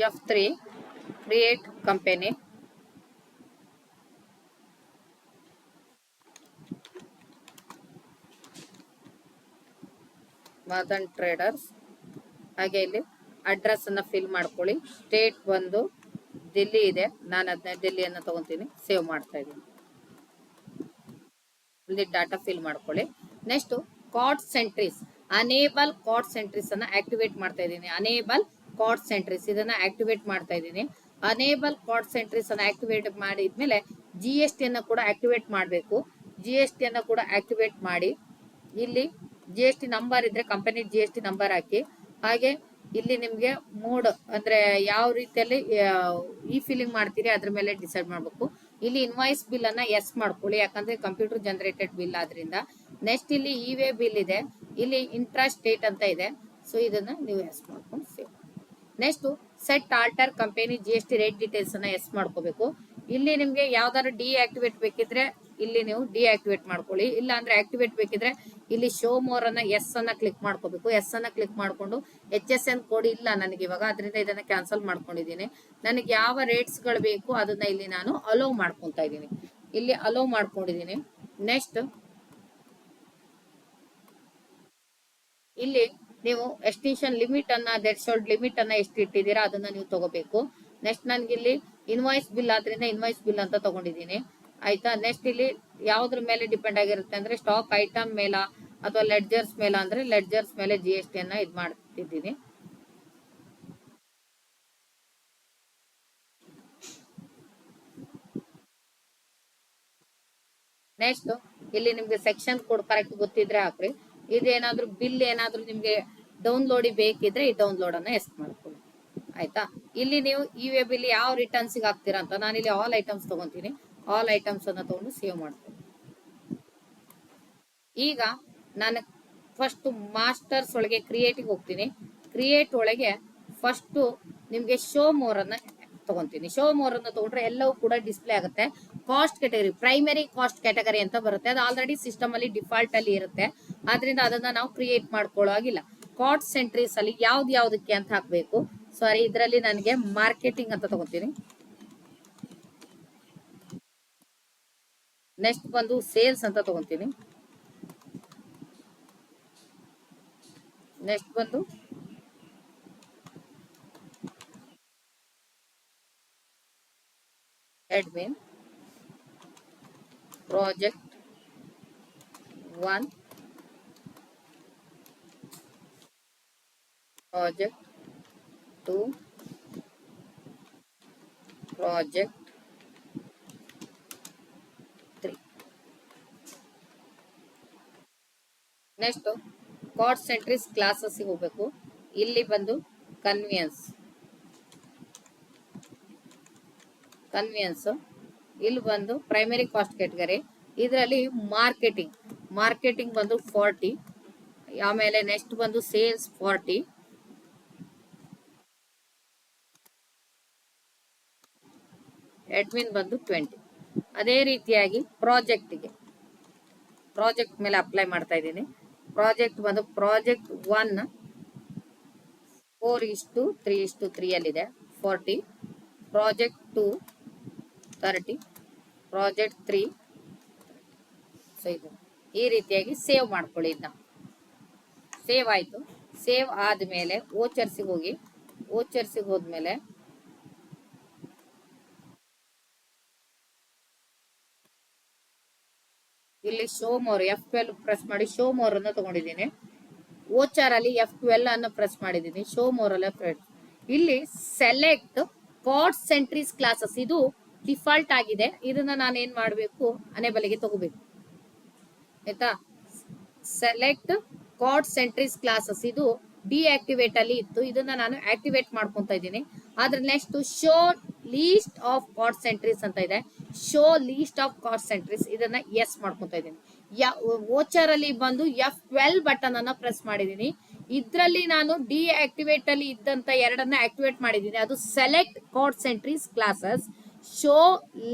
F3 create company. Madan traders. ಹಾಗೆ ಇಲ್ಲಿ address ಅನ್ನ ಫಿಲ್ ಮಾಡ್ಕೊಳ್ಳಿ. ಸ್ಟೇಟ್ ಬಂದು ದಿಲ್ಲಿ ಇದೆ, ನಾನು ಅದನ್ನ ದಿಲ್ಲಿಯನ್ನು ತಗೊಂತೀನಿ, ಸೇವ್ ಮಾಡ್ತಾ ಇದ್ದೀನಿ. ಇಲ್ಲಿ ಡಾಟಾ ಫಿಲ್ ಮಾಡ್ಕೊಳ್ಳಿ. ನೆಕ್ಸ್ಟ್ ಕಾರ್ಡ್ ಸೆಂಟ್ರೀಸ್, ಅನೇಬಲ್ ಕಾರ್ಡ್ ಸೆಂಟ್ರೀಸ್ ಅನ್ನ ಆಕ್ಟಿವೇಟ್ ಮಾಡ್ತಾ ಇದ್ದೀನಿ. ಅನೇಬಲ್ ಕಾರ್ಡ್ ಸೆಂಟ್ರೀಸ್ ಇದನ್ನ ಆಕ್ಟಿವೇಟ್ ಮಾಡ್ತಾ ಇದ್ದೀನಿ. ಅನೇಬಲ್ ಕಾರ್ಡ್ ಸೆಂಟ್ರೀಸ್ ಅನ್ನ ಆಕ್ಟಿವೇಟ್ ಮಾಡಿದ್ಮೇಲೆ GST ಅನ್ನ ಕೂಡ ಆಕ್ಟಿವೇಟ್ ಮಾಡಬೇಕು. GST ಅನ್ನ ಕೂಡ ಆಕ್ಟಿವೇಟ್ ಮಾಡಿ, ಇಲ್ಲಿ GST ನಂಬರ್ ಇದ್ರೆ ಕಂಪನಿ GST ನಂಬರ್ ಹಾಕಿ. ಹಾಗೆ ಇಲ್ಲಿ ನಿಮ್ಗೆ ಮೋಡ್ ಅಂದ್ರೆ ಯಾವ ರೀತಿಯಲ್ಲಿ ಈ ಫಿಲ್ಲಿಂಗ್ ಮಾಡ್ತೀರಿ ಅದ್ರ ಮೇಲೆ ಡಿಸೈಡ್ ಮಾಡ್ಬೇಕು. ಇಲ್ಲಿ ಇನ್ವಾಯ್ಸ್ ಬಿಲ್ ಅನ್ನ ಎಸ್ ಮಾಡ್ಕೊಳ್ಳಿ, ಯಾಕಂದ್ರೆ ಕಂಪ್ಯೂಟರ್ ಜನರೇಟೆಡ್ ಬಿಲ್ ಆದ್ರಿಂದ. ನೆಕ್ಸ್ಟ್ ಇಲ್ಲಿ ಇ-ವೇ ಬಿಲ್ ಇದೆ, ಇಲ್ಲಿ ಇಂಟ್ರಾ ಸ್ಟೇಟ್ ಅಂತ ಇದೆ, ಸೊ ಇದನ್ನ ನೀವು ಎಸ್ ಮಾಡ್ಕೊಂಡು save. Next set alter company GST rate details ಅನ್ನ ಎಸ್ ಮಾಡ್ಕೋಬೇಕು. ಇಲ್ಲಿ ನಿಮ್ಗೆ ಯಾವ್ದಾದ್ರು ಡಿಆಕ್ಟಿವೇಟ್ ಬೇಕಿದ್ರೆ ಇಲ್ಲಿ ನೀವು ಡಿಆಕ್ಟಿವೇಟ್ ಮಾಡ್ಕೊಳ್ಳಿ. ಇಲ್ಲ ಅಂದ್ರೆ ಆಕ್ಟಿವೇಟ್ ಬೇಕಿದ್ರೆ ಇಲ್ಲಿ ಶೋ ಮೋರ್ ಅನ್ನ ಎಸ್ ಅನ್ನ ಕ್ಲಿಕ್ ಮಾಡ್ಕೋಬೇಕು. ಎಸ್ ಅನ್ನ ಕ್ಲಿಕ್ ಮಾಡ್ಕೊಂಡು HSN ಕೋಡ್ ಇಲ್ಲ ನನಗೆ ಇವಾಗ, ಅದರಿಂದ ಇದನ್ನ ಕ್ಯಾನ್ಸಲ್ ಮಾಡ್ಕೊಂಡಿದ್ದೀನಿ. ನನಗೆ ಯಾವ ರೇಟ್ಸ್ ಗಳು ಬೇಕು ಅದನ್ನ ಇಲ್ಲಿ ನಾನು ಅಲೋ ಮಾಡ್ಕೊಂತ ಇದ್ದೀನಿ. ಇಲ್ಲಿ ಅಲೋ ಮಾಡ್ಕೊಂಡಿದ್ದೀನಿ. ನೆಕ್ಸ್ಟ್ ಇಲ್ಲಿ ನೀವು ಎಕ್ಸ್ಟೆನ್ಷನ್ ಲಿಮಿಟ್ ಅನ್ನ ಥ್ರೆಶೋಲ್ಡ್ ಲಿಮಿಟ್ ಅನ್ನ ಎಷ್ಟು ಇಟ್ಟಿದ್ದೀರಾ ಅದನ್ನ ನೀವು ತಗೋಬೇಕು. ನೆಕ್ಸ್ಟ್ ನನ್ಗೆ ಇಲ್ಲಿ ಇನ್ವಾಯ್ಸ್ ಬಿಲ್ ಆದ್ರಿಂದ ಇನ್ವಾಯ್ಸ್ ಬಿಲ್ ಅಂತ ತಗೊಂಡಿದ್ದೀನಿ, ಆಯ್ತಾ. ನೆಕ್ಸ್ಟ್ ಇಲ್ಲಿ ಯಾವ್ದ್ರ ಮೇಲೆ ಡಿಪೆಂಡ್ ಆಗಿರುತ್ತೆ ಅಂದ್ರೆ ಸ್ಟಾಕ್ ಐಟಮ್ ಮೇಲ ಅಥವಾ ಲೆಡ್ಜರ್ಸ್ ಮೇಲ ಅಂದ್ರೆ ಲೆಡ್ಜರ್ಸ್ ಮೇಲೆ GST ಅನ್ನ ಇದ್ ಮಾಡ್ತಿದ್ದೀನಿ. ನೆಕ್ಸ್ಟ್ ಇಲ್ಲಿ ನಿಮ್ಗೆ ಸೆಕ್ಷನ್ ಕೋಡ್ ಕರೆಕ್ಟ್ ಗೊತ್ತಿದ್ರೆ ಹಾಕ್ರಿ. ಇದೇನಾದ್ರೂ ಬಿಲ್ ಏನಾದ್ರೂ ನಿಮ್ಗೆ ಡೌನ್ಲೋಡ್ ಬೇಕಿದ್ರೆ ಈ ಡೌನ್ಲೋಡ್ ಅನ್ನ ಎಸ್ ಮಾಡ್ಕೊಳ್ಳಿ, ಆಯ್ತಾ. ಇಲ್ಲಿ ನೀವು ಇ-ವೇ ಬಿಲ್ ಯಾವ ರಿಟರ್ನ್ಸ್ ಹಾಕ್ತೀರಾ ಅಂತ ನಾನು ಇಲ್ಲಿ ಆಲ್ ಐಟಮ್ಸ್ ತಗೊಂತೀನಿ. ಆಲ್ ಐಟಮ್ಸ್ ಅನ್ನ ತಗೊಂಡು ಸೇವ್ ಮಾಡ್ತೀನಿ. ಈಗ ನಾನು ಫಸ್ಟ್ ಮಾಸ್ಟರ್ಸ್ ಒಳಗೆ ಕ್ರಿಯೇಟಿವ್ ಹೋಗ್ತೀನಿ. ಕ್ರಿಯೇಟ್ ಒಳಗೆ ಫಸ್ಟ್ ನಿಮ್ಗೆ ಶೋ ಮೋರ್ ಅನ್ನ ತಗೊಂತೀನಿ. ಶೋ ಮೋರ್ ಅನ್ನ ತಗೊಂಡ್ರೆ ಎಲ್ಲವೂ ಕೂಡ ಡಿಸ್ಪ್ಲೇ ಆಗುತ್ತೆ. Cost category, primary cost category ಅಂತ ಬರುತ್ತೆ, ಅದು ಆಲ್ರೆಡಿ ಸಿಸ್ಟಮ್ ಅಲ್ಲಿ ಡಿಫಾಲ್ಟ್ ಅಲ್ಲಿ ಇರುತ್ತೆ, ಆದ್ರಿಂದ ಅದನ್ನ ನಾವು ಕ್ರಿಯೇಟ್ ಮಾಡ್ಕೊಳ್ಳೋ ಆಗಿಲ್ಲ. ಕಾಸ್ಟ್ ಸೆಂಟ್ರೀಸ್ ಅಲ್ಲಿ ಯಾವ್ದಕ್ಕೆ ಅಂತ ಹಾಕ್ಬೇಕು. ಸಾರಿ, ಇದರಲ್ಲಿ ನನಗೆ ಮಾರ್ಕೆಟಿಂಗ್ ಅಂತ ತಗೋತೀನಿ. ನೆಕ್ಸ್ಟ್ ಬಂದು ಸೇಲ್ಸ್ ಅಂತ ತಗೊಂತೀನಿ. ನೆಕ್ಸ್ಟ್ ಬಂದು admin, project 1, project 2, project 3. Next cost centres classes ಹೋಗ್ಬೇಕು. ಇಲ್ಲಿ ಬಂದು ಕನ್ವಿಯನ್ಸ್, ಇಲ್ಲಿ ಬಂದು ಪ್ರೈಮರಿ ಕಾಸ್ಟ್ ಕ್ಯಾಟಗರಿ, ಇದರಲ್ಲಿ ಮಾರ್ಕೆಟಿಂಗ್ ಬಂದು 40. ಆಮೇಲೆ ನೆಕ್ಸ್ಟ್ ಬಂದು ಸೇಲ್ಸ್ 40, ಅಡ್ಮಿನ್ ಬಂದು 20. ಅದೇ ರೀತಿಯಾಗಿ ಪ್ರಾಜೆಕ್ಟ್ ಮೇಲೆ ಅಪ್ಲೈ ಮಾಡ್ತಾ ಇದ್ದೀನಿ. ಪ್ರಾಜೆಕ್ಟ್ ಬಂದು ಪ್ರಾಜೆಕ್ಟ್ 1 4:3:3 ಅಲ್ಲಿದೆ 40, ಪ್ರಾಜೆಕ್ಟ್ 2 30, ಪ್ರಾಜೆಕ್ಟ್ 3. ಸೊ ಇದು ಈ ರೀತಿಯಾಗಿ ಸೇವ್ ಮಾಡ್ಕೊಳ್ಳಿ. ಇದನ್ನ ಸೇವ್ ಆಯ್ತು. ಸೇವ್ ಆದ್ಮೇಲೆ ವೋಚರ್ಸಿಗೆ ಹೋಗಿ, ವೋಚರ್ಸಿಗೆ ಹೋದ್ಮೇಲೆ ಇಲ್ಲಿ ಶೋ ಮೋರ್ F12 ಪ್ರೆಸ್ ಮಾಡಿ ಶೋ ಮೋರ್ ಅನ್ನ ತಗೊಂಡಿದ್ದೀನಿ. ವೋಚರ್ ಅಲ್ಲಿ F12 ಅನ್ನ ಪ್ರೆಸ್ ಮಾಡಿದ್ದೀನಿ. ಶೋ ಮೋರ್ ಅಲ್ಲ ಫ್ರೆಂಡ್ಸ್, ಇಲ್ಲಿ ಸೆಲೆಕ್ಟ್ ಕಾಸ್ಟ್ ಸೆಂಟ್ರೀಸ್ ಕ್ಲಾಸಸ್ ಇದು ಡಿಫಾಲ್ಟ್ ಆಗಿದೆ. ಇದನ್ನ ನಾನು ಏನ್ ಮಾಡ್ಬೇಕು, ಅನೇಬಲ್ಗೆ ತಗೋಬೇಕು, ಆಯ್ತಾ. ಸೆಲೆಕ್ಟ್ ಕಾಸ್ಟ್ ಸೆಂಟ್ರೀಸ್ ಕ್ಲಾಸಸ್ ಇದು ಡಿಆಕ್ಟಿವೇಟ್ ಅಲ್ಲಿ ಇತ್ತು, ಇದನ್ನ ನಾನು ಆಕ್ಟಿವೇಟ್ ಮಾಡ್ಕೊಂತ ಇದ್ದೀನಿ. ಆದ್ರೆ next show list of cost centres ಅಂತ ಇದೆ. Show list of cost centres ಇದನ್ನ ಎಸ್ ಮಾಡ್ಕೊಂತ ಇದ್ದೀನಿ. ವೋಚರ್ ಅಲ್ಲಿ ಬಂದು F12 ಬಟನ್ ಅನ್ನ ಪ್ರೆಸ್ ಮಾಡಿದೀನಿ. ಇದ್ರಲ್ಲಿ ನಾನು ಡಿಆಕ್ಟಿವೇಟ್ ಅಲ್ಲಿ ಇದ್ದಂತ ಎರಡನ್ನ ಆಕ್ಟಿವೇಟ್ ಮಾಡಿದೀನಿ. ಅದು select cost centres classes, show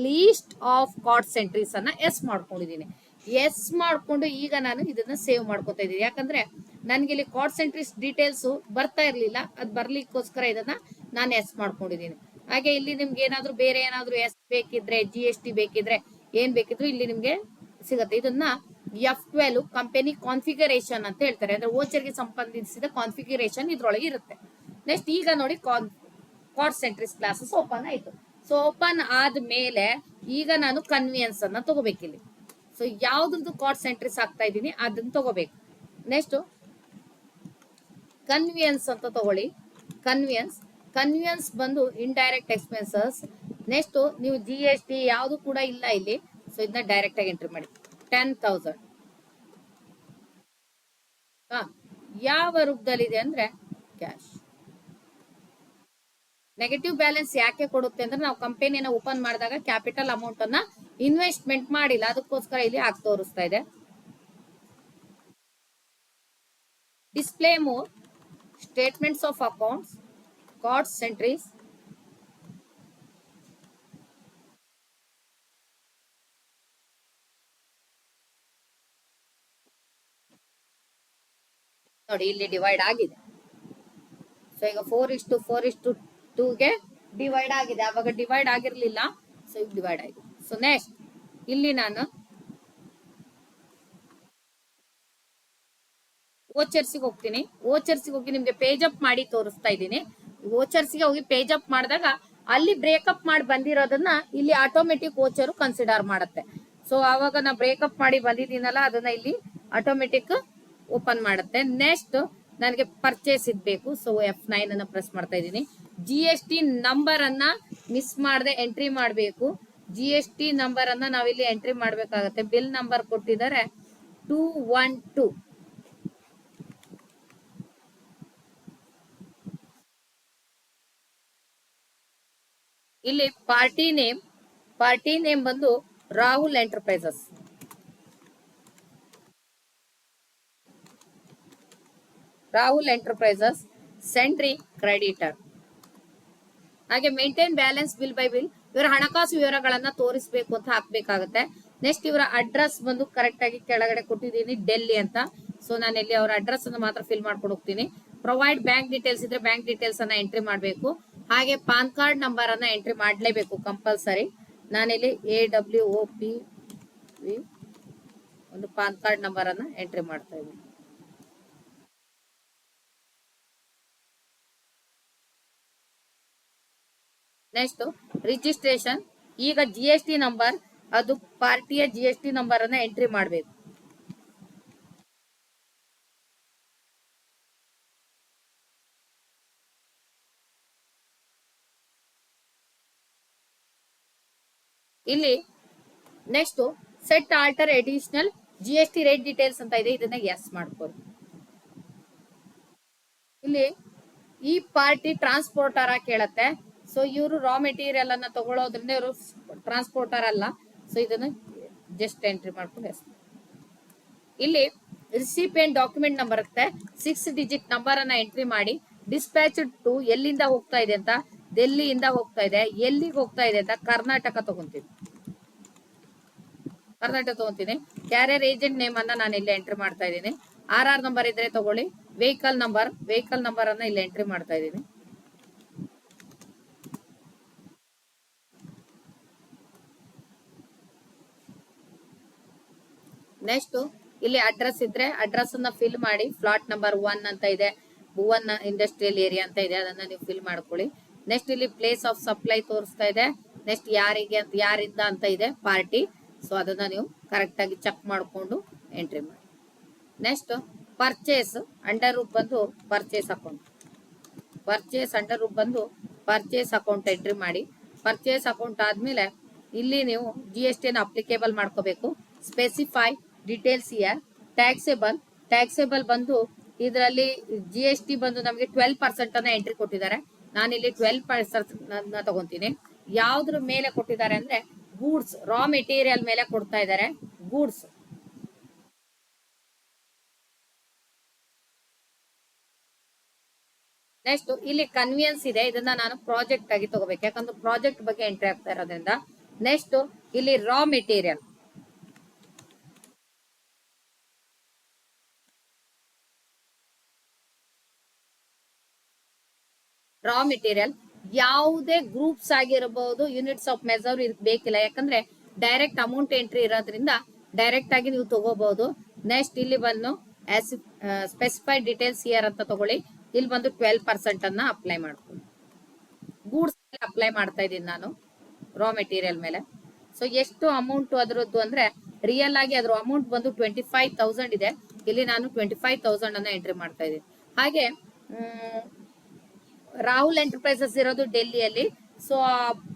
list of cost centres ಅನ್ನ ಎಸ್ ಮಾಡ್ಕೊಂಡಿದ್ದೀನಿ. ಎಸ್ ಮಾಡ್ಕೊಂಡು ಈಗ ನಾನು ಇದನ್ನ ಸೇವ್ ಮಾಡ್ಕೊತಾ ಇದ್ದೀನಿ. ಯಾಕಂದ್ರೆ ನನ್ಗೆ ಇಲ್ಲಿ ಕಾಸ್ಟ್ ಸೆಂಟ್ರೀಸ್ ಡೀಟೇಲ್ಸ್ ಬರ್ತಾ ಇರ್ಲಿಲ್ಲ, ಅದ್ ಬರ್ಲಿಕ್ಕೋಸ್ಕರ ಇದನ್ನ ನಾನು ಎಸ್ ಮಾಡ್ಕೊಂಡಿದ್ದೀನಿ. ಹಾಗೆ ಇಲ್ಲಿ ನಿಮ್ಗೆ ಏನಾದ್ರು ಬೇರೆ ಏನಾದ್ರು ಎಸ್ ಬೇಕಿದ್ರೆ, GST ಬೇಕಿದ್ರೆ, ಏನ್ ಬೇಕಿದ್ರು ಇಲ್ಲಿ ನಿಮ್ಗೆ ಸಿಗತ್ತೆ. ಇದನ್ನ F12 ಕಂಪನಿ ಕಾನ್ಫಿಗರೇಷನ್ ಅಂತ ಹೇಳ್ತಾರೆ. ಅಂದ್ರೆ ವೋಚರ್ಗೆ ಸಂಬಂಧಿಸಿದ ಕಾನ್ಫಿಗರೇಷನ್ ಇದ್ರೊಳಗೆ ಇರುತ್ತೆ. ನೆಕ್ಸ್ಟ್ ಈಗ ನೋಡಿ ಕಾಸ್ಟ್ ಸೆಂಟ್ರೀಸ್ ಕ್ಲಾಸಸ್ ಓಪನ್ ಆಯ್ತು. ಸೊ ಓಪನ್ ಆದ್ಮೇಲೆ ಈಗ ನಾನು ಕನ್ವಿಯನ್ಸ್ ಅನ್ನ ತಗೋಬೇಕಿಲ್ಲಿ. ಸೊ ಯಾವ್ದ್ರದ್ದು ಕಾಸ್ಟ್ ಸೆಂಟ್ರೀಸ್ ಆಗ್ತಾ ಇದ್ದೀನಿ ಅದನ್ನ ತಗೋಬೇಕು. ನೆಕ್ಸ್ಟ್ ಕನ್ವಿಯನ್ಸ್ ಅಂತ ತಗೊಳ್ಳಿ. ಕನ್ವಿಯನ್ಸ್ ಬಂದು ಇಂಡೈರೆಕ್ಟ್ ಎಕ್ಸ್ಪೆನ್ಸಸ್. ನೆಕ್ಸ್ಟ್ ನೀವು GST ಯಾವುದು ಕೂಡ ಇಲ್ಲ ಇಲ್ಲಿ. ಸೊ ಇದನ್ನ ಡೈರೆಕ್ಟ್ ಆಗಿ ಎಂಟ್ರಿ ಮಾಡಿ 10,000. ಯಾವ ರೂಪದಲ್ಲಿದೆ ಅಂದ್ರೆ ಕ್ಯಾಶ್. ನೆಗೆಟಿವ್ ಬ್ಯಾಲೆನ್ಸ್ ಯಾಕೆ ಕೊಡುತ್ತೆ ಅಂದ್ರೆ ನಾವು ಕಂಪನಿಯನ್ನ ಓಪನ್ ಮಾಡಿದಾಗ ಕ್ಯಾಪಿಟಲ್ ಅಮೌಂಟ್ ಅನ್ನ ಇನ್ವೆಸ್ಟ್ಮೆಂಟ್ ಮಾಡಿಲ್ಲ, ಅದಕ್ಕೋಸ್ಕರ ಇಲ್ಲಿ ಹಾಕಿ ತೋರಿಸ್ತಾ ಇದೆ. Display more statements of accounts, cost centres. ನೋಡಿ ಇಲ್ಲಿ ಡಿವೈಡ್ ಆಗಿದೆ. ಸೊ ಈಗ 4:4:2ಗೆ ಡಿವೈಡ್ ಆಗಿದೆ. ಅವಾಗ ಡಿವೈಡ್ ಆಗಿರ್ಲಿಲ್ಲ, ಸೊ ಈಗ ಡಿವೈಡ್ ಆಗಿದೆ. ಸೊ ನೆಕ್ಸ್ಟ್ ಇಲ್ಲಿ ನಾನು ವೋಚರ್ಸ್ಗೆ ಹೋಗ್ತೀನಿ. ವೋಚರ್ಸ್ಗೆ ಹೋಗಿ ನಿಮ್ಗೆ ಪೇಜ್ ಅಪ್ ಮಾಡಿ ತೋರಿಸ್ತಾ ಇದ್ದೀನಿ. ವೋಚರ್ಸ್ಗೆ ಹೋಗಿ ಪೇಜ್ ಅಪ್ ಮಾಡಿದಾಗ ಅಲ್ಲಿ ಬ್ರೇಕಪ್ ಮಾಡಿ ಬಂದಿರೋದನ್ನ ಇಲ್ಲಿ ಆಟೋಮೆಟಿಕ್ ವೋಚರ್ ಕನ್ಸಿಡರ್ ಮಾಡುತ್ತೆ. ಸೊ ಆವಾಗ ನಾ ಬ್ರೇಕಪ್ ಮಾಡಿ ಬಂದಿದ್ದೀನಲ್ಲ ಅದನ್ನ ಇಲ್ಲಿ ಆಟೋಮೆಟಿಕ್ ಓಪನ್ ಮಾಡುತ್ತೆ. ನೆಕ್ಸ್ಟ್ ನನಗೆ ಪರ್ಚೇಸ್ ಇದ್ಬೇಕು. ಸೊ F9 ಅನ್ನ ಪ್ರೆಸ್ ಮಾಡ್ತಾ ಇದ್ದೀನಿ. GST ನಂಬರ್ ಅನ್ನ ಮಿಸ್ ಮಾಡದೆ ಎಂಟ್ರಿ ಮಾಡಬೇಕು. GST ನಂಬರ್ ಅನ್ನ ನಾವಿಲ್ಲಿ ಎಂಟ್ರಿ ಮಾಡ್ಬೇಕಾಗತ್ತೆ. ಬಿಲ್ ನಂಬರ್ ಕೊಟ್ಟಿದ್ದಾರೆ 212. ಇಲ್ಲಿ ಪಾರ್ಟಿ ನೇಮ್ ಬಂದು ರಾಹುಲ್ ಎಂಟರ್ಪ್ರೈಸಸ್. Sundry creditor. ಹಾಗೆ maintain balance bill by bill. ಇವರ ಹಣಕಾಸು ವಿವರಗಳನ್ನ ತೋರಿಸಬೇಕು ಅಂತ ಹಾಕ್ಬೇಕಾಗತ್ತೆ. ನೆಕ್ಸ್ಟ್ ಇವರ ಅಡ್ರೆಸ್ ಬಂದು ಕರೆಕ್ಟ್ ಆಗಿ ಕೆಳಗಡೆ ಕೊಟ್ಟಿದ್ದೀನಿ, ಡೆಲ್ಲಿ ಅಂತ. ಸೊ ನಾನು ಇಲ್ಲಿ ಅವರ ಅಡ್ರೆಸ್ ಅನ್ನು ಮಾತ್ರ ಫಿಲ್ ಮಾಡ್ಕೊಂಡು ಹೋಗ್ತೀನಿ. ಪ್ರೊವೈಡ್ ಬ್ಯಾಂಕ್ ಡೀಟೇಲ್ಸ್ ಇದ್ರೆ ಬ್ಯಾಂಕ್ ಡೀಟೇಲ್ಸ್ ಅನ್ನ ಎಂಟ್ರಿ ಮಾಡಬೇಕು. ಹಾಗೆ ಪಾನ್ ಕಾರ್ಡ್ ನಂಬರ್ ಅನ್ನ ಎಂಟ್ರಿ ಮಾಡಲೇಬೇಕು ಕಂಪಲ್ಸರಿ. ನಾನಿಲ್ಲಿ AWOP ಒಂದು ಪಾನ್ ಕಾರ್ಡ್ ನಂಬರ್ ಅನ್ನ ಎಂಟ್ರಿ ಮಾಡ್ತಾ ಇದ್ದೀನಿ. Next registration. ಈಗ GST ನಂಬರ್, ಅದು ಪಾರ್ಟಿಯ GST ನಂಬರ್ ಅನ್ನ ಎಂಟ್ರಿ ಮಾಡಬೇಕು. ಇಲ್ಲಿ next set alter additional GST rate details ಅಂತ ಇದೆ, ಇದನ್ನ ಎಸ್ ಮಾಡ್ಕೊಳ್ಳಿ. ಇಲ್ಲಿ ಈ ಪಾರ್ಟಿ ಟ್ರಾನ್ಸ್ಪೋರ್ಟರ್ ಕೇಳತ್ತೆ. ಸೊ ಇವರು ರಾ ಮೆಟೀರಿಯಲ್ ಅನ್ನ ತಗೊಳ್ಳೋದ್ರಿಂದ ಇವರು ಟ್ರಾನ್ಸ್ಪೋರ್ಟರ್ ಅಲ್ಲ. ಸೊ ಇದನ್ನ ಜಸ್ಟ್ ಎಂಟ್ರಿ ಮಾಡ್ಕೊಂಡು ಎಸ್. ಇಲ್ಲಿ ರಿಸಿಪಿಯಂಟ್ ಡಾಕ್ಯುಮೆಂಟ್ ನಂಬರ್ ಇರುತ್ತೆ, 6 ಡಿಜಿಟ್ ನಂಬರ್ ಅನ್ನ ಎಂಟ್ರಿ ಮಾಡಿ. ಡಿಸ್ಪ್ಯಾಚ್ ಟು ಎಲ್ಲಿಂದ ಹೋಗ್ತಾ ಇದೆ ಅಂತ ಡೆಲ್ಲಿಯಿಂದ ಹೋಗ್ತಾ ಇದೆ. ಎಲ್ಲಿಗೆ ಹೋಗ್ತಾ ಇದೆ ಅಂತ ಕರ್ನಾಟಕ ತಗೊಂತೀನಿ. ಕ್ಯಾರಿಯರ್ ಏಜೆಂಟ್ ನೇಮ್ ಅನ್ನ ನಾನು ಇಲ್ಲಿ ಎಂಟ್ರಿ ಮಾಡ್ತಾ ಇದ್ದೀನಿ. RR ನಂಬರ್ ಇದ್ರೆ ತಗೊಳ್ಳಿ. ವೆಹಿಕಲ್ ನಂಬರ್ ಅನ್ನ ಇಲ್ಲಿ ಎಂಟ್ರಿ ಮಾಡ್ತಾ ಇದ್ದೀನಿ. ನೆಕ್ಸ್ಟ್ ಇಲ್ಲಿ ಅಡ್ರೆಸ್ ಇದ್ರೆ ಅಡ್ರೆಸ್ ಅನ್ನ ಫಿಲ್ ಮಾಡಿ. ಫ್ಲಾಟ್ ನಂಬರ್ 1 ಅಂತ ಇದೆ, ಭುವನ್ ಇಂಡಸ್ಟ್ರಿಯಲ್ ಏರಿಯಾ ಅಂತ ಇದೆ, ಅದನ್ನ ನೀವು ಫಿಲ್ ಮಾಡ್ಕೊಳ್ಳಿ. ನೆಕ್ಸ್ಟ್ ಇಲ್ಲಿ ಪ್ಲೇಸ್ ಆಫ್ ಸಪ್ಲೈ ತೋರಿಸ್ತಾ ಇದೆ. ನೆಕ್ಸ್ಟ್ ಯಾರಿಂದ ಅಂತ ಇದೆ, ಪಾರ್ಟಿ. ಸೊ ಅದನ್ನ ನೀವು ಕರೆಕ್ಟ್ ಆಗಿ ಚೆಕ್ ಮಾಡಿಕೊಂಡು ಎಂಟ್ರಿ ಮಾಡಿ. ನೆಕ್ಸ್ಟ್ ಪರ್ಚೇಸ್ ಅಂಡರ್ ರೂಪ್ ಬಂದು ಪರ್ಚೇಸ್ ಅಕೌಂಟ್ ಎಂಟ್ರಿ ಮಾಡಿ. ಪರ್ಚೇಸ್ ಅಕೌಂಟ್ ಆದ್ಮೇಲೆ ಇಲ್ಲಿ ನೀವು GST ಅಪ್ಲಿಕೇಬಲ್ ಮಾಡ್ಕೋಬೇಕು. Specify details year. ಟ್ಯಾಕ್ಸೇಬಲ್ ಬಂದು ಇದರಲ್ಲಿ GST ಬಂದು ನಮಗೆ 12% ಅನ್ನ ಎಂಟ್ರಿ ಕೊಟ್ಟಿದ್ದಾರೆ. ನಾನಿಲ್ಲಿ 12% ತಗೊಂತೀನಿ. ಯಾವ್ದ್ರ ಮೇಲೆ ಕೊಟ್ಟಿದ್ದಾರೆ ಅಂದ್ರೆ ಗೂಡ್ಸ್, ರಾ ಮೆಟೀರಿಯಲ್ ಮೇಲೆ ಕೊಡ್ತಾ ಇದ್ದಾರೆ, ಗೂಡ್ಸ್. ನೆಕ್ಸ್ಟ್ ಇಲ್ಲಿ ಕನ್ವಿಯನ್ಸ್ ಇದೆ, ಇದನ್ನ ನಾನು ಪ್ರಾಜೆಕ್ಟ್ ಆಗಿ ತಗೋಬೇಕು, ಯಾಕಂದ್ರೆ ಪ್ರಾಜೆಕ್ಟ್ ಬಗ್ಗೆ ಎಂಟ್ರಿ ಆಗ್ತಾ ಇರೋದ್ರಿಂದ. ನೆಕ್ಸ್ಟ್ ಇಲ್ಲಿ ರಾ ಮೆಟೀರಿಯಲ್ ರಾ ಮೆಟೀರಿಯಲ್ ಯಾವುದೇ ಗ್ರೂಪ್ಸ್ ಆಗಿರಬಹುದು, ಯೂನಿಟ್ಸ್ ಆಫ್ ಮೆಜರ್ ಬೇಕಿಲ್ಲ, ಯಾಕಂದ್ರೆ ಡೈರೆಕ್ಟ್ ಅಮೌಂಟ್ ಎಂಟ್ರಿ ಇರೋದ್ರಿಂದ ಡೈರೆಕ್ಟ್ ಆಗಿ ನೀವು ತಗೋಬಹುದು. ನೆಕ್ಸ್ಟ್ ಇಲ್ಲಿ ಬಂದು ಸ್ಪೆಸಿಫೈಡ್ ಡೀಟೇಲ್ಸ್ ಇಯರ್ ಅಂತ ತಗೊಳ್ಳಿ. ಇಲ್ಲಿ ಬಂದು 12% ಅನ್ನ ಅಪ್ಲೈ ಮಾಡ್ಕೊಳ್ಳಿ. ಗೂಡ್ಸ್ ಅಪ್ಲೈ ಮಾಡ್ತಾ ಇದ್ದೀನಿ ನಾನು ರಾ ಮೆಟೀರಿಯಲ್ ಮೇಲೆ. ಸೊ ಎಷ್ಟು ಅಮೌಂಟ್ ಅದರದ್ದು ಅಂದ್ರೆ ರಿಯಲ್ ಆಗಿ ಅದ್ರ ಅಮೌಂಟ್ ಬಂದು 25,000 ಇದೆ. ಇಲ್ಲಿ ನಾನು 25,000 ಅನ್ನ ಎಂಟ್ರಿ ಮಾಡ್ತಾ ಇದ್ದೀನಿ. ಹಾಗೆ ರಾಹುಲ್ ಎಂಟರ್ಪ್ರೈಸಸ್ ಇರೋದು ಡೆಲ್ಲಿಯಲ್ಲಿ, ಸೊ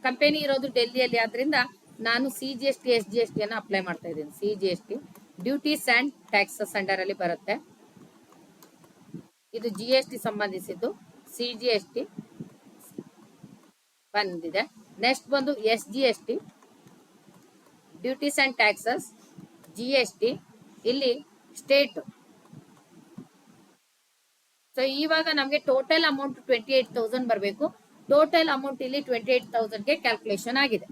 ಕಂಪನಿ ಇರೋದು ಡೆಲ್ಲಿಯಲ್ಲಿ, ಆದ್ರಿಂದ ನಾನು CGST SGST ಅನ್ನ ಅಪ್ಲೈ ಮಾಡ್ತಾ ಇದ್ದೀನಿ. CGST duties and taxes under ಅಲ್ಲಿ ಬರುತ್ತೆ. ಇದು GST ಸಂಬಂಧಿಸಿದ್ದು. CGST ಬಂದಿದೆ. ನೆಕ್ಸ್ಟ್ ಬಂದು SGST duties and taxes, GST ಇಲ್ಲಿ ಸ್ಟೇಟ್. ಸೊ ಇವಾಗ ನಮಗೆ ಟೋಟಲ್ ಅಮೌಂಟ್ 28,000 ಬರಬೇಕು. ಟೋಟಲ್ ಅಮೌಂಟ್ ಇಲ್ಲಿ 28,000 ಗೆ ಕ್ಯಾಲ್ಕುಲೇಷನ್ ಆಗಿದೆ.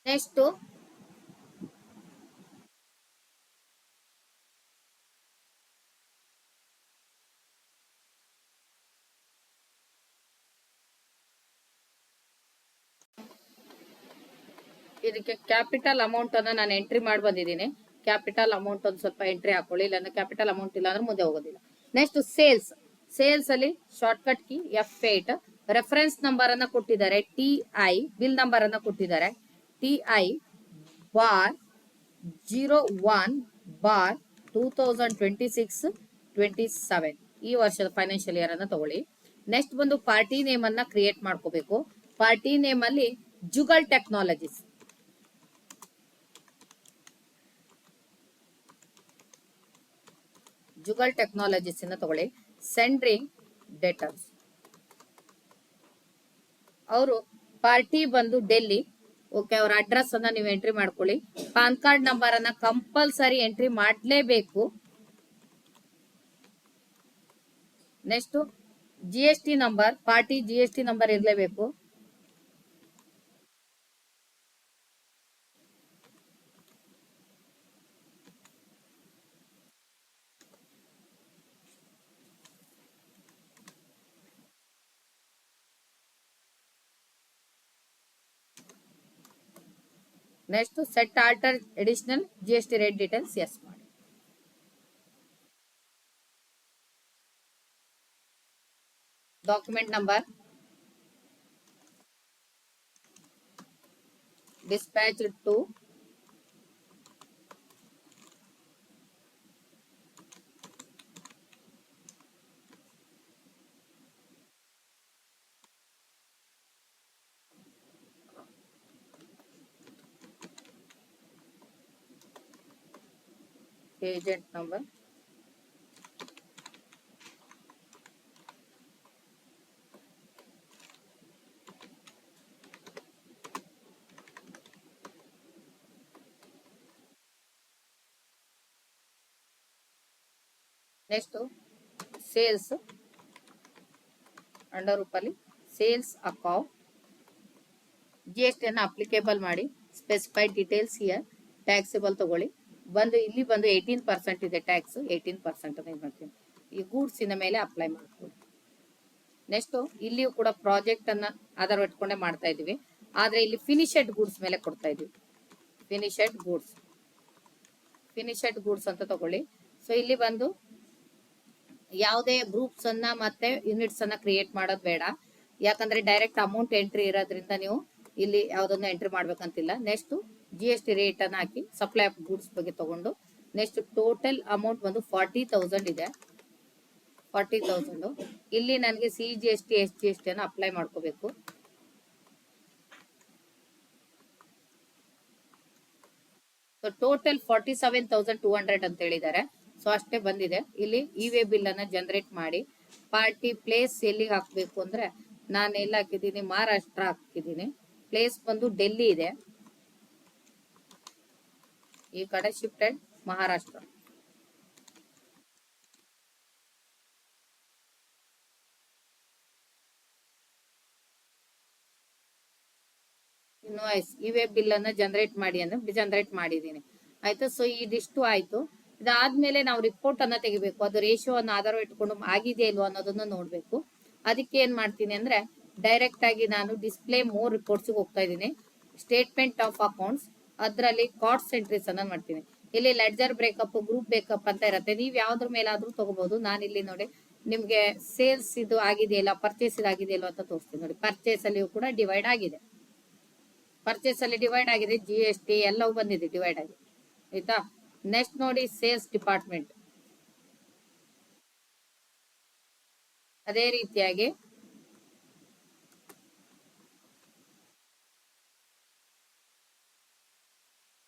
ನೆಕ್ಸ್ಟ್ ಇದಕ್ಕೆ ಕ್ಯಾಪಿಟಲ್ ಅಮೌಂಟ್ ಅನ್ನ ನಾನು ಎಂಟ್ರಿ ಮಾಡಿ ಬಂದಿದ್ದೀನಿ. ಕ್ಯಾಪಿಟಲ್ ಅಮೌಂಟ್ ಒಂದು ಸ್ವಲ್ಪ ಎಂಟ್ರಿ ಹಾಕೊಳ್ಳಿ, ಇಲ್ಲಾಂದ್ರೆ ಕ್ಯಾಪಿಟಲ್ ಅಮೌಂಟ್ ಇಲ್ಲ ಅಂದ್ರೆ ಮುಂದೆ ಹೋಗೋದಿಲ್ಲ. ನೆಕ್ಸ್ಟ್ ಸೇಲ್ಸ್ ಅಲ್ಲಿ short cut key F8. Reference number ಅನ್ನ ಕೊಟ್ಟಿದ್ದಾರೆ, TI. ಬಿಲ್ ನಂಬರ್ ಅನ್ನ ಕೊಟ್ಟಿದ್ದಾರೆ, TI ಬಾರ್ 01 ಬಾರ್ 2026-27 ಈ ವರ್ಷದ ಫೈನಾನ್ಷಿಯಲ್ ಇಯರ್ ಅನ್ನ ತಗೊಳ್ಳಿ. ನೆಕ್ಸ್ಟ್ ಬಂದು ಪಾರ್ಟಿ ನೇಮ್ ಅನ್ನ ಕ್ರಿಯೇಟ್ ಮಾಡ್ಕೋಬೇಕು. ಪಾರ್ಟಿ ನೇಮ್ ಅಲ್ಲಿ ಜುಗಲ್ ಟೆಕ್ನಾಲಜೀಸ್. ಜುಗಲ್ ಟೆಕ್ನಾಲಜೀಸ್ ಅನ್ನ ತಗೊಳ್ಳಿ. ಸೆಂಡ್ರಿಂಗ್ ಡೇಟರ್ಸ್, ಅವರು ಪಾರ್ಟಿ ಬಂದು ಡೆಲ್ಲಿ. ಓಕೆ, ಅವ್ರ ಅಡ್ರೆಸ್ ಅನ್ನ ನೀವು ಎಂಟ್ರಿ ಮಾಡ್ಕೊಳ್ಳಿ. ಪಾನ್ ಕಾರ್ಡ್ ನಂಬರ್ ಅನ್ನ ಕಂಪಲ್ಸರಿ ಎಂಟ್ರಿ ಮಾಡಲೇಬೇಕು. Next GST number, party GST number ಇರಲೇಬೇಕು. Next set alter additional GST rate details yes ಮಾಡಿ. Document number, dispatched to agent number, next sales under ರೂಪಲ್ಲಿ sales account GST ಅನ್ನ applicable ಮಾಡಿ. Specified details here. Taxable ತಗೊಳ್ಳಿ. ಬಂದು ಇಲ್ಲಿ ಬಂದು 18% ಇದೆ ಟ್ಯಾಕ್ಸ್. 18% ಅನ್ನ ಮಾಡ್ತೀನಿ. ಈ ಗೂಡ್ಸ್ ಇನ ಮೇಲೆ ಅಪ್ಲೈ ಮಾಡ್ಕೊಳ್ಳಿ. ನೆಕ್ಸ್ಟ್ ಇಲ್ಲಿಯೂ ಕೂಡ ಪ್ರಾಜೆಕ್ಟ್ ಅನ್ನ ಆಧಾರ ಇಟ್ಕೊಂಡೆ ಮಾಡ್ತಾ ಇದೀವಿ, ಆದ್ರೆ ಇಲ್ಲಿ ಫಿನಿಶೆಡ್ ಗೂಡ್ಸ್ ಮೇಲೆ ಕೊಡ್ತಾ ಇದೀವಿ. ಫಿನಿಶೆಡ್ ಗೂಡ್ಸ್ ಅಂತ ತಗೊಳ್ಳಿ. ಸೊ ಇಲ್ಲಿ ಬಂದು ಯಾವುದೇ ಗ್ರೂಪ್ಸ್ ಅನ್ನ ಮತ್ತೆ ಯೂನಿಟ್ಸ್ ಅನ್ನ ಕ್ರಿಯೇಟ್ ಮಾಡೋದು ಬೇಡ, ಯಾಕಂದ್ರೆ ಡೈರೆಕ್ಟ್ ಅಮೌಂಟ್ ಎಂಟ್ರಿ ಇರೋದ್ರಿಂದ ನೀವು ಇಲ್ಲಿ ಯಾವ್ದನ್ನ ಎಂಟ್ರಿ ಮಾಡ್ಬೇಕಂತಿಲ್ಲ. ನೆಕ್ಸ್ಟ್ GST ರೇಟ್ ಅನ್ನ ಹಾಕಿ ಸಪ್ಲೈ ಆಫ್ ಗೂಡ್ಸ್ ಬಗ್ಗೆ ತಗೊಂಡು ನೆಕ್ಸ್ಟ್ ಟೋಟಲ್ ಅಮೌಂಟ್ ಬಂದು 40,000 ಇದೆ. 40,000 ಇಲ್ಲಿ ನನಗೆ CGST SGST ಅನ್ನ ಅಪ್ಲೈ ಮಾಡ್ಕೋಬೇಕು. ಸೊ ಟೋಟಲ್ 47,200 ಅಂತ ಹೇಳಿದ್ದಾರೆ. ಸೊ ಅಷ್ಟೇ ಬಂದಿದೆ. ಇಲ್ಲಿ ಇ-ವೇ ಬಿಲ್ ಅನ್ನ ಜನರೇಟ್ ಮಾಡಿ ಪಾರ್ಟಿ ಪ್ಲೇಸ್ ಎಲ್ಲಿಗೆ ಹಾಕ್ಬೇಕು ಅಂದ್ರೆ ನಾನು ಎಲ್ಲ ಹಾಕಿದ್ದೀನಿ, ಮಹಾರಾಷ್ಟ್ರ ಹಾಕಿದ್ದೀನಿ. ಪ್ಲೇಸ್ ಬಂದು ಡೆಲ್ಲಿ ಇದೆ, ಈ ಕಡೆ shifted Maharashtra. Invoice E-way bill ಅನ್ನ ಜನರೇಟ್ ಮಾಡಿ ಅಂದ್ರೆ ಜನರೇಟ್ ಮಾಡಿದೀನಿ. ಆಯ್ತು. ಸೊ ಇದಿಷ್ಟು ಆಯ್ತು. ಇದಾದ್ಮೇಲೆ ನಾವು ರಿಪೋರ್ಟ್ ಅನ್ನ ತೆಗಿಬೇಕು. ಅದು ರೇಷಿಯೋ ಅನ್ನ ಆಧಾರ ಇಟ್ಕೊಂಡು ಆಗಿದೆಯಾ ಇಲ್ವಾ ಅನ್ನೋದನ್ನ ನೋಡ್ಬೇಕು. ಅದಕ್ಕೆ ಏನ್ ಮಾಡ್ತೀನಿ ಅಂದ್ರೆ ಡೈರೆಕ್ಟ್ ಆಗಿ ನಾನು ಡಿಸ್ಪ್ಲೇ ಮೋರ್ ರಿಪೋರ್ಟ್ಸ್ ಹೋಗ್ತಾ ಇದ್ದೀನಿ. ಸ್ಟೇಟ್ಮೆಂಟ್ ಆಫ್ ಅಕೌಂಟ್ಸ್ ಅದರಲ್ಲಿ ಕಾಸ್ಟ್ ಎಂಟ್ರೀಸ್ ಅನ್ನ ಮಾಡ್ತೀನಿ. ಇಲ್ಲಿ ಲೆಡ್ಜರ್ ಬ್ರೇಕಪ್, ಗ್ರೂಪ್ ಬ್ರೇಕಪ್ ಅಂತ ಇರುತ್ತೆ. ನೀವು ಯಾವ್ದ್ರ ಮೇಲಾದ್ರೂ ತಗೋಬಹುದು. ನಾನು ಇಲ್ಲಿ ನೋಡಿ ನಿಮ್ಗೆ ಸೇಲ್ಸ್ ಇದು ಆಗಿದೆಯಲ್ಲ, ಪರ್ಚೇಸ್ ಆಗಿದೆಯಲ್ಲ ಅಂತ ತೋರಿಸ್ತೀನಿ ನೋಡಿ. ಪರ್ಚೇಸ್ ಅಲ್ಲಿಯೂ ಕೂಡ ಡಿವೈಡ್ ಆಗಿದೆ. ಪರ್ಚೇಸ್ ಅಲ್ಲಿ ಡಿವೈಡ್ ಆಗಿದೆ, GST ಎಲ್ಲವೂ ಬಂದಿದೆ ಡಿವೈಡ್ ಆಗಿ, ಆಯ್ತಾ. ನೆಕ್ಸ್ಟ್ ನೋಡಿ ಸೇಲ್ಸ್ ಡಿಪಾರ್ಟ್ಮೆಂಟ್. ಅದೇ ರೀತಿಯಾಗಿ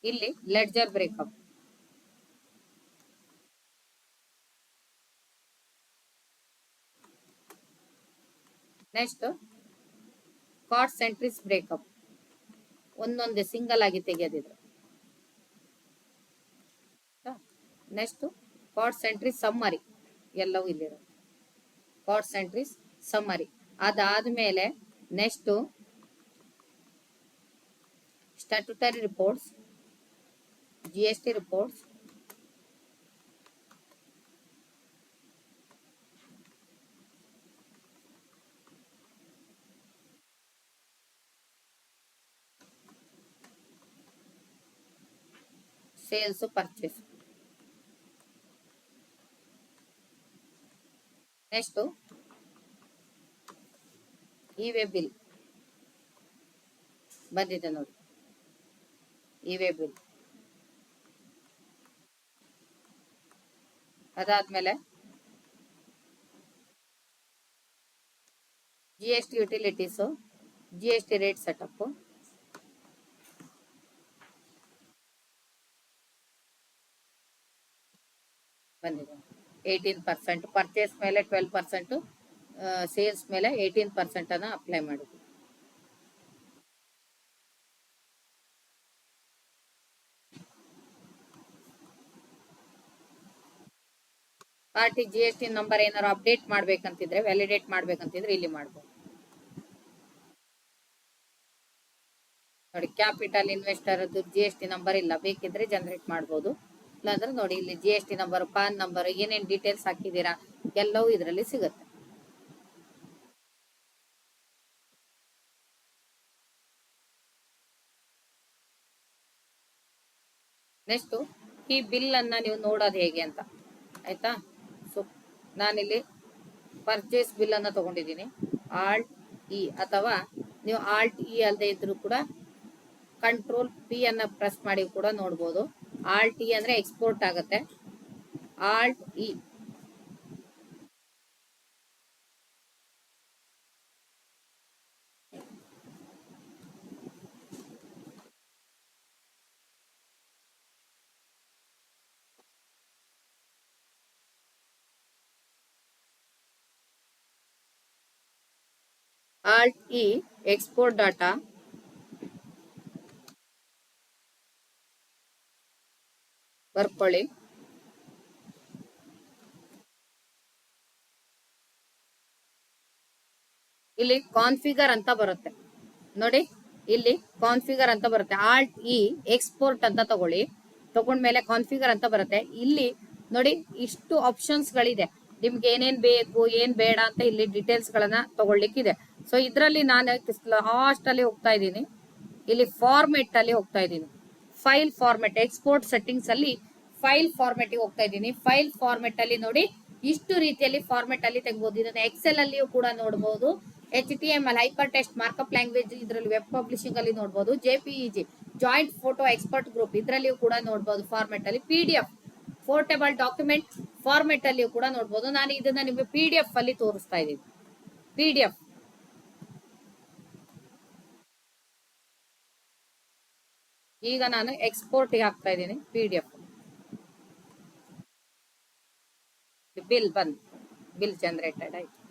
ಇಲ್ಲಿ ledger breakup, next cost entries breakup, ಒಂದೊಂದೇ ಸಿಂಗಲ್ ಆಗಿ ತೆಗೆಯೋದಿದ್ರು. ನೆಕ್ಸ್ಟ್ ಕಾಸ್ಟ್ ಎಂಟ್ರೀಸ್ ಸಮ್ಮರಿ, ಎಲ್ಲವೂ ಇಲ್ಲಿರೋ ಕಾಸ್ಟ್ ಎಂಟ್ರೀಸ್ ಸಮ್ಮರಿ. ಅದಾದ್ಮೇಲೆ next statutory reports, GST reports, sales, purchase. Next E-way bill ಬಂದಿದೆ ನೋಡಿ, ಇ-ವೇ ಬಿಲ್. ಅದಾದ್ಮೇಲೆ GST utilities, GST rate setup, ಬಂದಿದೆ. 18% purchase ಮೇಲೆ 12%, ಸೇಲ್ಸ್ ಮೇಲೆ 18% ಅನ್ನ ಅಪ್ಲೈ ಮಾಡಿದ್ವಿ. ಪಾರ್ಟಿ GST ನಂಬರ್ ಏನಾದ್ರು ಅಪ್ಡೇಟ್ ಮಾಡ್ಬೇಕಂತಿದ್ರೆ, ವ್ಯಾಲಿಡೇಟ್ ಮಾಡ್ಬೇಕಂತಿದ್ರೆ ಇಲ್ಲಿ ಮಾಡ್ಬೋದು ನೋಡಿ. ಕ್ಯಾಪಿಟಲ್ ಇನ್ವೆಸ್ಟರ್ GST ನಂಬರ್ ಇಲ್ಲ, ಬೇಕಿದ್ರೆ ಜನರೇಟ್ ಮಾಡ್ಬೋದು. ಇಲ್ಲಾಂದ್ರೆ ನೋಡಿ ಇಲ್ಲಿ GST ನಂಬರ್, ಪಾನ್ ನಂಬರ್, ಏನೇನ್ ಡೀಟೇಲ್ಸ್ ಹಾಕಿದೀರಾ ಎಲ್ಲವೂ ಇದರಲ್ಲಿ ಸಿಗುತ್ತೆ. ನೆಕ್ಸ್ಟ್ ಈ ಬಿಲ್ ಅನ್ನ ನೀವು ನೋಡೋದು ಹೇಗೆ ಅಂತ, ಆಯ್ತಾ. ಸೊ ನಾನಿಲ್ಲಿ ಪರ್ಚೇಸ್ ಬಿಲ್ ಅನ್ನ ತಗೊಂಡಿದ್ದೀನಿ. Alt E ಅಥವಾ ನೀವು Alt E ಅಲ್ಲದೆ ಇದ್ರೂ ಕೂಡ Control P ಅನ್ನ ಪ್ರೆಸ್ ಮಾಡಿ ಕೂಡ ನೋಡ್ಬೋದು. Alt E ಅಂದ್ರೆ ಎಕ್ಸ್ಪೋರ್ಟ್ ಆಗುತ್ತೆ. Alt E Alt E export data, ಬರ್ಕೊಳ್ಳಿ. ಇಲ್ಲಿ ಕಾನ್ಫಿಗರ್ ಅಂತ ಬರುತ್ತೆ ನೋಡಿ, ಇಲ್ಲಿ ಕಾನ್ಫಿಗರ್ ಅಂತ ಬರುತ್ತೆ. Alt E ಎಕ್ಸ್ಪೋರ್ಟ್ ಅಂತ ತಗೊಳ್ಳಿ. ತಗೊಂಡ್ಮೇಲೆ ಕಾನ್ಫಿಗರ್ ಅಂತ ಬರುತ್ತೆ. ಇಲ್ಲಿ ನೋಡಿ ಇಷ್ಟು ಆಪ್ಷನ್ಸ್ ಗಳಿದೆ. ನಿಮ್ಗೆ ಏನೇನ್ ಬೇಕು, ಏನ್ ಬೇಡ ಅಂತ ಇಲ್ಲಿ ಡೀಟೇಲ್ಸ್ ಗಳನ್ನ ತಗೊಳ್ಳಿಕ್ಕಿದೆ. ಸೊ ಇದ್ರಲ್ಲಿ ನಾನು ಲಾಸ್ಟ್ ಅಲ್ಲಿ ಹೋಗ್ತಾ ಇದ್ದೀನಿ. ಇಲ್ಲಿ ಫಾರ್ಮೆಟ್ ಅಲ್ಲಿ ಹೋಗ್ತಾ ಇದ್ದೀನಿ. ಫೈಲ್ ಫಾರ್ಮೆಟ್, ಎಕ್ಸ್ಪೋರ್ಟ್ ಸೆಟ್ಟಿಂಗ್ಸ್ ಅಲ್ಲಿ ಫೈಲ್ ಫಾರ್ಮೆಟ್ ಹೋಗ್ತಾ ಇದ್ದೀನಿ. ಫೈಲ್ ಫಾರ್ಮೆಟ್ ಅಲ್ಲಿ ನೋಡಿ ಇಷ್ಟು ರೀತಿಯಲ್ಲಿ ಫಾರ್ಮೆಟ್ ಅಲ್ಲಿ ತೆಗಬಹುದು. ಇದನ್ನ ಎಕ್ಸೆಲ್ ಅಲ್ಲಿಯೂ ಕೂಡ ನೋಡಬಹುದು. HTML hyper text markup language ಇದರಲ್ಲಿ ವೆಬ್ ಪಬ್ಲಿಷಿಂಗ್ ಅಲ್ಲಿ ನೋಡಬಹುದು. JPEG joint photo expert group ಇದರಲ್ಲಿಯೂ ಕೂಡ ನೋಡಬಹುದು ಫಾರ್ಮೆಟ್ ಅಲ್ಲಿ. PDF ಪೋರ್ಟೇಬಲ್ ಡಾಕ್ಯುಮೆಂಟ್ ಫಾರ್ಮೆಟ್ ಅಲ್ಲಿಯೂ ಕೂಡ ನೋಡಬಹುದು. ನಾನು ಇದನ್ನ ನಿಮಗೆ PDF ಅಲ್ಲಿ ತೋರಿಸ್ತಾ ಇದ್ದೀನಿ. PDF ಈಗ ನಾನು ಎಕ್ಸ್ಪೋರ್ಟ್ ಹಾಕ್ತಾ ಇದ್ದೀನಿ. PDF ಬಿಲ್ ಬಂದು ಬಿಲ್ ಜನರೇಟೆಡ್ ಆಯ್ತು.